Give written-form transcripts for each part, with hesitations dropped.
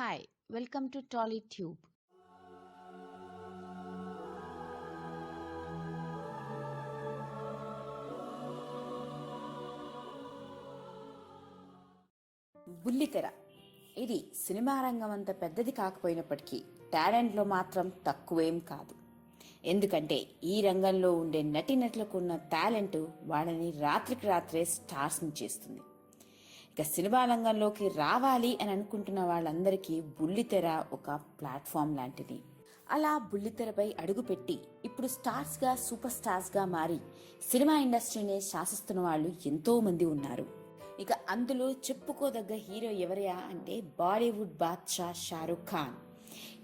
Hi, welcome to TollyTube. బుల్లితెర ఇది cinema రంగం అంత పెద్దది కాకపోయినప్పటికీ టాలెంట్లో మాత్రం తక్కువేం కాదు. ఎందుకంటే ఈ రంగంలో ఉండే నటీనటులకున్న టాలెంట్ వాళ్ళని రాత్రికి రాత్రే స్టార్స్ని చేస్తుంది. ఇక సినిమా రంగంలోకి రావాలి అని అనుకుంటున్న వాళ్ళందరికీ బుల్లితెర ఒక ప్లాట్ఫామ్ లాంటిది. అలా బుల్లితెరపై అడుగుపెట్టి ఇప్పుడు స్టార్స్గా సూపర్ స్టార్స్గా మారి సినిమా ఇండస్ట్రీని శాసిస్తున్న వాళ్ళు ఎంతో మంది ఉన్నారు. ఇక అందులో చెప్పుకోదగ్గ హీరో ఎవరయా అంటే బాలీవుడ్ బాద్షా షారుఖ్ ఖాన్.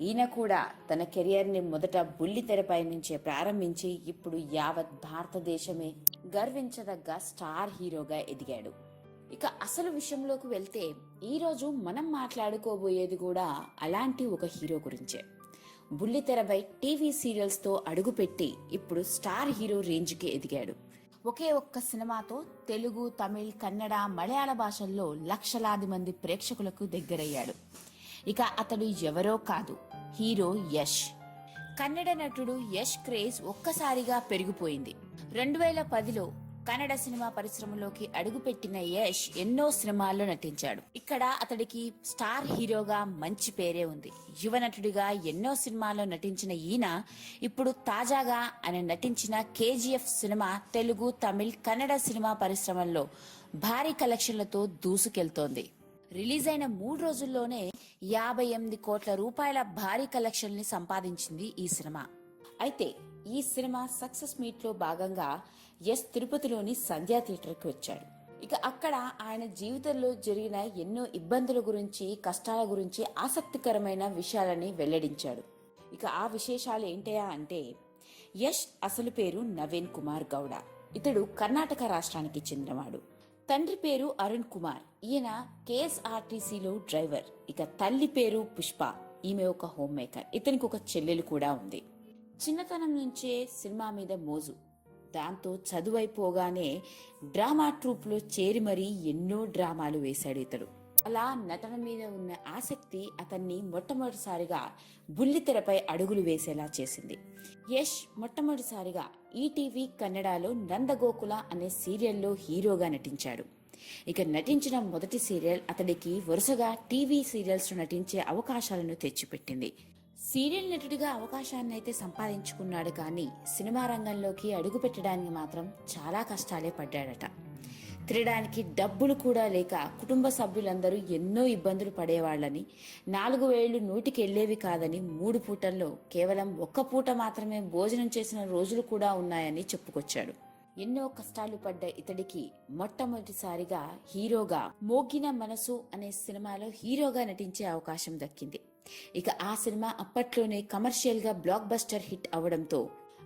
ఈయన కూడా తన కెరియర్ని మొదట బుల్లితెరపై నుంచే ప్రారంభించి ఇప్పుడు యావత్ భారతదేశమే గర్వించదగ్గ స్టార్ హీరోగా ఎదిగాడు. ఇక అసలు విషయంలోకి వెళ్తే ఈరోజు మనం మాట్లాడుకోబోయేది కూడా అలాంటి ఒక హీరో గురించే. బుల్లితెరపై టీవీ సీరియల్స్ తో అడుగుపెట్టి ఇప్పుడు స్టార్ హీరో రేంజ్ కి ఎదిగాడు. ఒకే ఒక్క సినిమాతో తెలుగు, తమిళ్, కన్నడ, మలయాళ భాషల్లో లక్షలాది మంది ప్రేక్షకులకు దగ్గరయ్యాడు. ఇక అతడు ఎవరో కాదు, హీరో యష్. కన్నడ నటుడు యష్ క్రేజ్ ఒక్కసారిగా పెరిగిపోయింది. 2010లో కన్నడ సినిమా పరిశ్రమలోకి అడుగుపెట్టిన యష్ ఎన్నో సినిమాల్లో నటించాడు. ఇక్కడ అతడికి స్టార్ హీరోగా మంచి పేరే ఉంది. యువ నటుడిగా ఎన్నో సినిమాల్లో నటించిన ఈయన ఇప్పుడు తాజాగా ఆయన నటించిన KGF cinema Telugu, Tamil, Kannada cinema పరిశ్రమల్లో భారీ కలెక్షన్లతో దూసుకెళ్తోంది. రిలీజ్ అయిన 3 రోజుల్లోనే 58 కోట్ల రూపాయల భారీ కలెక్షన్ ని సంపాదించింది ఈ సినిమా. అయితే ఈ సినిమా సక్సెస్ మీట్ లో భాగంగా యష్ తిరుపతిలోని సంధ్యా థియేటర్ కి వచ్చాడు. ఇక అక్కడ ఆయన జీవితంలో జరిగిన ఎన్నో ఇబ్బందుల గురించి, కష్టాల గురించి ఆసక్తికరమైన విషయాలని వెల్లడించాడు. ఇక ఆ విశేషాలు ఏంటయా అంటే, యష్ అసలు పేరు నవీన్ కుమార్ గౌడ. ఇతడు కర్ణాటక రాష్ట్రానికి చెందినవాడు. తండ్రి పేరు అరుణ్ కుమార్. ఈయన కేఎస్ఆర్టీసీలో డ్రైవర్. ఇక తల్లి పేరు పుష్ప. ఈమె ఒక హోమ్ మేకర్. ఇతనికి ఒక చెల్లెలు కూడా ఉంది. చిన్నతనం నుంచే సినిమా మీద మోజు. దాంతో చదువైపోగానే డ్రామా ట్రూప్ లో చేరి మరీ ఎన్నో డ్రామాలు వేశాడు ఇతడు. అలా నటన మీద ఉన్న ఆసక్తి అతన్ని మొట్టమొదటిసారిగా బుల్లితెరపై అడుగులు వేసేలా చేసింది. యష్ మొట్టమొదటిసారిగా ఈటీవీ కన్నడలో నందగోకుల అనే సీరియల్లో హీరోగా నటించాడు. ఇక నటించిన మొదటి సీరియల్ అతడికి వరుసగా టీవీ సీరియల్స్ నటించే అవకాశాలను తెచ్చిపెట్టింది. సీరియల్ నటుడిగా అవకాశాన్ని అయితే సంపాదించుకున్నాడు, కానీ సినిమా రంగంలోకి అడుగు పెట్టడానికి మాత్రం చాలా కష్టాలే పడ్డాడట. తినడానికి డబ్బులు కూడా లేక కుటుంబ సభ్యులందరూ ఎన్నో ఇబ్బందులు పడేవాళ్లని, 4 వేళ్లు నోటికి వెళ్లేవి కాదని 3 పూటల్లో కేవలం 1 పూట మాత్రమే భోజనం చేసిన రోజులు కూడా ఉన్నాయని చెప్పుకొచ్చాడు. ఎన్నో కష్టాలు పడ్డ ఇతడికి మొట్టమొదటిసారిగా హీరోగా మోగిన మనసు అనే సినిమాలో హీరోగా నటించే అవకాశం దక్కింది. ఇక ఆ సినిమా అప్పట్లోనే కమర్షియల్ గా బ్లాక్ బస్టర్ హిట్ అవడంతో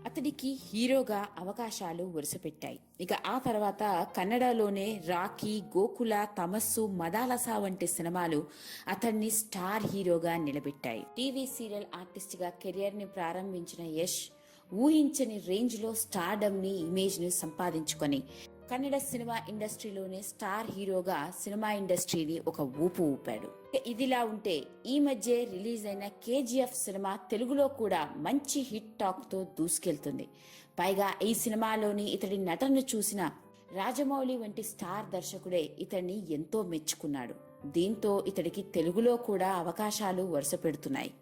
అతడికి హీరోగా అవకాశాలు వరుసపెట్టాయి. ఇక ఆ తర్వాత కన్నడలోనే రాఖీ, గోకుల, తమస్సు, మదాలస వంటి సినిమాలు అతన్ని స్టార్ హీరోగా నిలబెట్టాయి. టీవీ సీరియల్ ఆర్టిస్ట్ గా కెరియర్ ని ప్రారంభించిన యష్ ఊహించని రేంజ్ లో స్టార్డమ్ ని, ఇమేజ్ ని సంపాదించుకొని కన్నడ సినిమా ఇండస్ట్రీలోనే స్టార్ హీరోగా సినిమా ఇండస్ట్రీని ఒక ఊపు ఊపాడు. ఇదిలా ఉంటే ఈ మధ్య రిలీజ్ అయిన కేజీఎఫ్ సినిమా తెలుగులో కూడా మంచి హిట్ టాక్ తో దూసుకెళ్తుంది. పైగా ఈ సినిమాలోని ఇతడి నటనను చూసిన రాజమౌళి వంటి స్టార్ దర్శకుడే ఇతడిని ఎంతో మెచ్చుకున్నాడు. దీంతో ఇతడికి తెలుగులో కూడా అవకాశాలు వరుస పెడుతున్నాయి.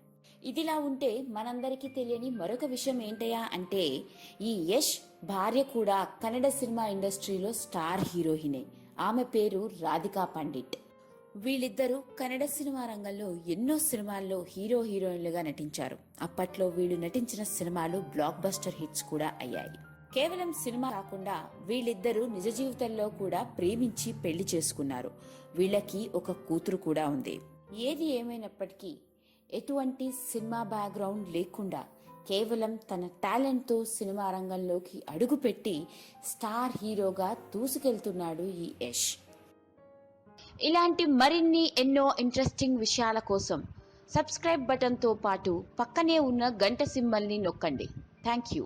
ఇదిలా ఉంటే మనందరికీ తెలియని మరొక విషయం ఏంటయా అంటే, ఈ యష్ భార్య కూడా కన్నడ సినిమా ఇండస్ట్రీలో స్టార్ హీరోయినే. ఆమె పేరు రాధికా పండిట్. వీళ్ళిద్దరూ కన్నడ సినిమా రంగంలో ఎన్నో సినిమాల్లో హీరోయిన్లుగా నటించారు. అప్పట్లో వీళ్ళు నటించిన సినిమాలు బ్లాక్ బస్టర్ హిట్స్ కూడా అయ్యాయి. కేవలం సినిమా కాకుండా వీళ్ళిద్దరూ నిజ జీవితంలో కూడా ప్రేమించి పెళ్లి చేసుకున్నారు. వీళ్ళకి ఒక కూతురు కూడా ఉంది. ఏది ఏమైనప్పటికీ ఎటువంటి సినిమా బ్యాక్గ్రౌండ్ లేకుండా కేవలం తన టాలెంట్ తో సినిమా రంగంలోకి అడుగుపెట్టి స్టార్ హీరోగా దూసుకెళ్తున్నాడు ఈ యష్. ఇలాంటి మరిన్ని ఎన్నో ఇంట్రెస్టింగ్ విషయాల కోసం సబ్స్క్రైబ్ బటన్ తో పాటు పక్కనే ఉన్న గంట సింబల్ ని నొక్కండి. Thank you.